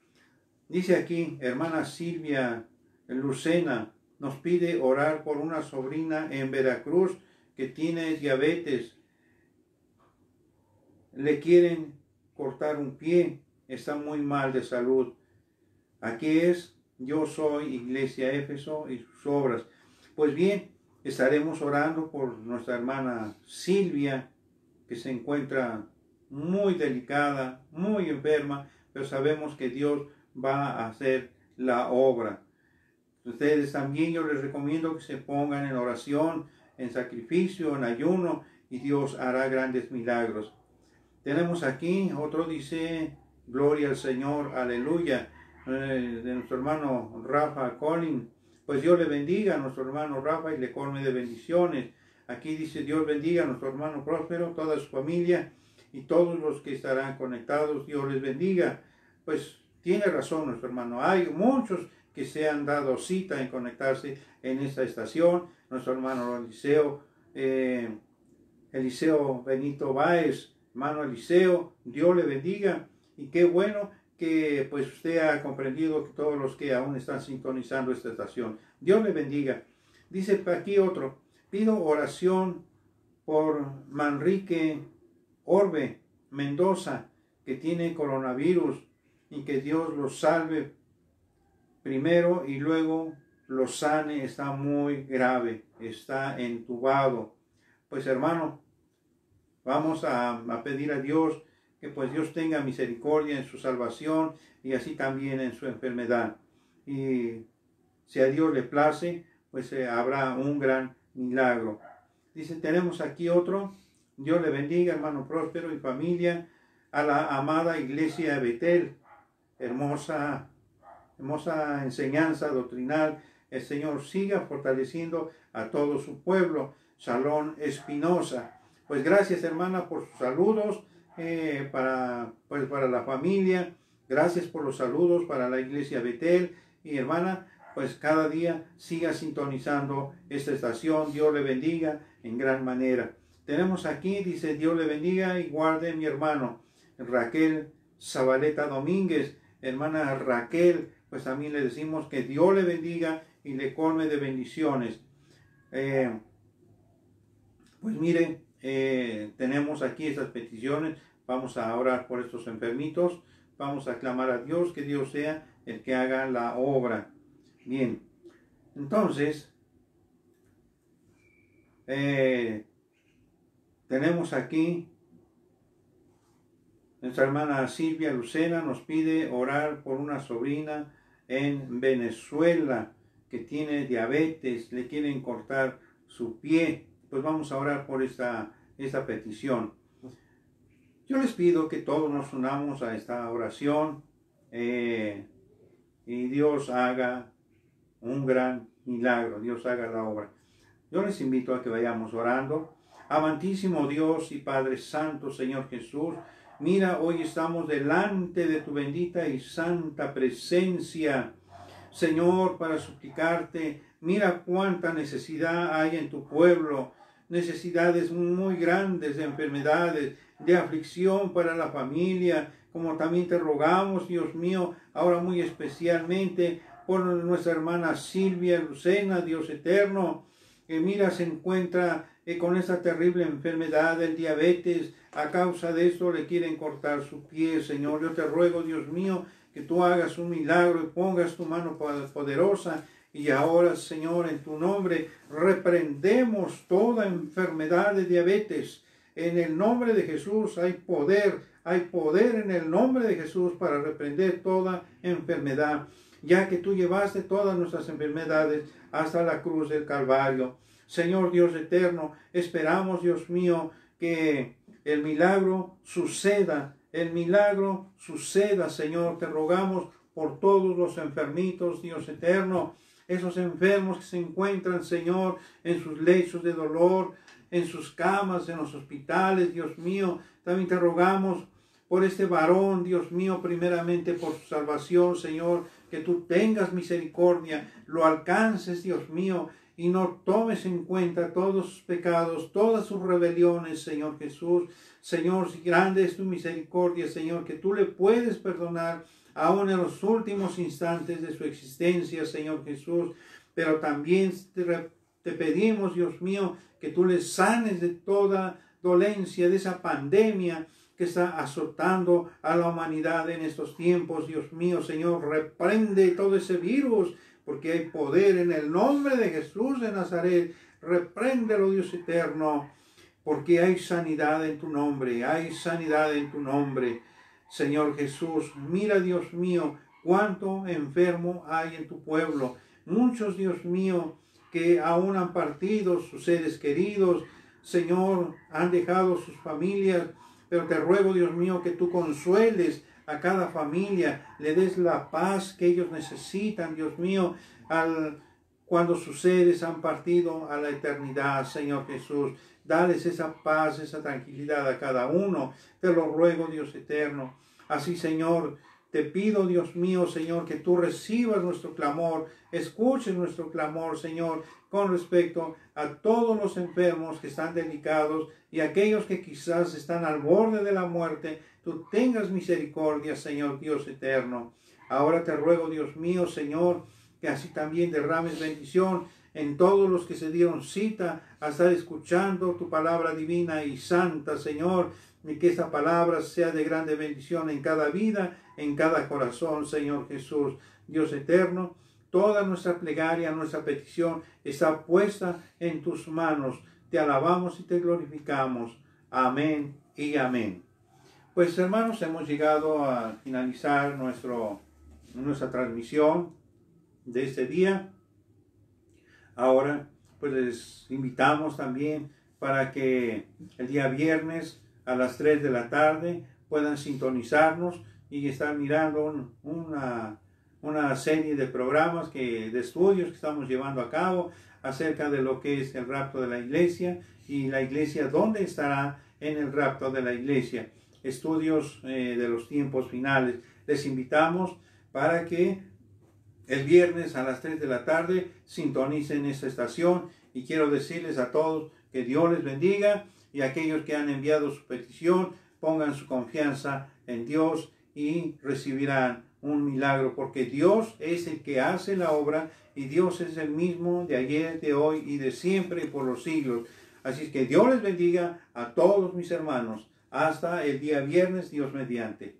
Dice aquí, hermana Silvia Lucena, nos pide orar por una sobrina en Veracruz que tiene diabetes. Le quieren cortar un pie, está muy mal de salud. Aquí es, yo soy Iglesia Éfeso y sus obras. Pues bien, estaremos orando por nuestra hermana Silvia, que se encuentra muy delicada, muy enferma, pero sabemos que Dios va a hacer la obra. Ustedes también, yo les recomiendo que se pongan en oración, en sacrificio, en ayuno, y Dios hará grandes milagros. Tenemos aquí, otro dice, gloria al Señor, aleluya, de nuestro hermano Rafa Colin. Pues Dios le bendiga a nuestro hermano Rafa y le colme de bendiciones. Aquí dice, Dios bendiga a nuestro hermano Próspero, toda su familia y todos los que estarán conectados. Dios les bendiga. Pues Tiene razón nuestro hermano. Hay muchos que se han dado cita en conectarse en esta estación. Nuestro hermano Eliseo Benito Báez, hermano Eliseo, Dios le bendiga. Y qué bueno que pues usted ha comprendido que todos los que aún están sintonizando esta estación. Dios le bendiga. Dice aquí otro, pido oración por Manrique Orbe Mendoza, que tiene coronavirus, y que Dios lo salve primero y luego lo sane. Está muy grave, está entubado. Pues hermano, vamos a pedir a Dios que pues Dios tenga misericordia en su salvación y así también en su enfermedad. Y si a Dios le place, pues habrá un gran milagro. Dice, tenemos aquí otro. Dios le bendiga, hermano Próspero y familia, a la amada iglesia de Betel. Hermosa enseñanza doctrinal. El Señor siga fortaleciendo a todo su pueblo. Shalom Espinosa. Pues gracias, hermana, por sus saludos para la familia. Gracias por los saludos para la iglesia Betel. Y hermana, pues cada día siga sintonizando esta estación. Dios le bendiga en gran manera. Tenemos aquí, dice, Dios le bendiga y guarde mi hermano Raquel Zabaleta Domínguez. Hermana Raquel, pues también le decimos que Dios le bendiga y le colme de bendiciones. Pues miren, tenemos aquí estas peticiones. Vamos a orar por estos enfermitos. Vamos a clamar a Dios, que Dios sea el que haga la obra. Bien, entonces, tenemos aquí, nuestra hermana Silvia Lucena nos pide orar por una sobrina en Venezuela que tiene diabetes, le quieren cortar su pie. Pues vamos a orar por esta petición. Yo les pido que todos nos unamos a esta oración y Dios haga un gran milagro, Dios haga la obra. Yo les invito a que vayamos orando. Amantísimo Dios y Padre Santo, Señor Jesús, mira, hoy estamos delante de tu bendita y santa presencia, Señor, para suplicarte. Mira cuánta necesidad hay en tu pueblo, necesidades muy grandes de enfermedades, de aflicción para la familia, como también te rogamos, Dios mío, ahora muy especialmente por nuestra hermana Silvia Lucena, Dios eterno, que mira, se encuentra con esta terrible enfermedad del diabetes. A causa de esto le quieren cortar su pie, Señor. Yo te ruego, Dios mío, que tú hagas un milagro y pongas tu mano poderosa. Y ahora, Señor, en tu nombre, reprendemos toda enfermedad de diabetes. En el nombre de Jesús hay poder en el nombre de Jesús para reprender toda enfermedad, ya que tú llevaste todas nuestras enfermedades hasta la cruz del Calvario. Señor Dios eterno, esperamos, Dios mío, que el milagro suceda. El milagro suceda, Señor. Te rogamos por todos los enfermitos, Dios eterno. Esos enfermos que se encuentran, Señor, en sus lechos de dolor, en sus camas, en los hospitales, Dios mío. También te rogamos por este varón, Dios mío, primeramente por su salvación, Señor, que tú tengas misericordia, lo alcances, Dios mío, y no tomes en cuenta todos sus pecados, todas sus rebeliones, Señor Jesús. Señor, si grande es tu misericordia, Señor, que tú le puedes perdonar aún en los últimos instantes de su existencia, Señor Jesús. Pero también te pedimos, Dios mío, que tú le sanes de toda dolencia, de esa pandemia que está azotando a la humanidad en estos tiempos. Dios mío, Señor, reprende todo ese virus, porque hay poder en el nombre de Jesús de Nazaret. Repréndelo, Dios eterno, porque hay sanidad en tu nombre, hay sanidad en tu nombre. Señor Jesús, mira, Dios mío, cuánto enfermo hay en tu pueblo. Muchos, Dios mío, que aún han partido sus seres queridos, Señor, han dejado sus familias, pero te ruego, Dios mío, que tú consueles a cada familia, le des la paz que ellos necesitan, Dios mío, cuando sus seres han partido a la eternidad, Señor Jesús. Dales esa paz, esa tranquilidad a cada uno. Te lo ruego, Dios eterno. Así, Señor, Te pido, Dios mío, Señor, que tú recibas nuestro clamor, escuches nuestro clamor, Señor, con respecto a todos los enfermos que están delicados y aquellos que quizás están al borde de la muerte. Tú tengas misericordia, Señor Dios eterno. Ahora te ruego, Dios mío, Señor, que así también derrames bendición en todos los que se dieron cita a estar escuchando tu palabra divina y santa, Señor, y que esta palabra sea de grande bendición en cada vida, en cada corazón, Señor Jesús. Dios eterno, toda nuestra plegaria, nuestra petición está puesta en tus manos. Te alabamos y te glorificamos. Amén y amén. Pues, hermanos, hemos llegado a finalizar nuestra transmisión de este día. Ahora, pues les invitamos también para que el día viernes a las 3 de la tarde puedan sintonizarnos y estar mirando una serie de programas de estudios que estamos llevando a cabo acerca de lo que es el rapto de la iglesia y la iglesia dónde estará en el rapto de la iglesia. Estudios de los tiempos finales. Les invitamos para que el viernes a las 3 de la tarde sintonicen esta estación, y quiero decirles a todos que Dios les bendiga, y aquellos que han enviado su petición pongan su confianza en Dios y recibirán un milagro, porque Dios es el que hace la obra y Dios es el mismo de ayer, de hoy y de siempre y por los siglos. Así es que Dios les bendiga a todos mis hermanos. Hasta el día viernes, Dios mediante.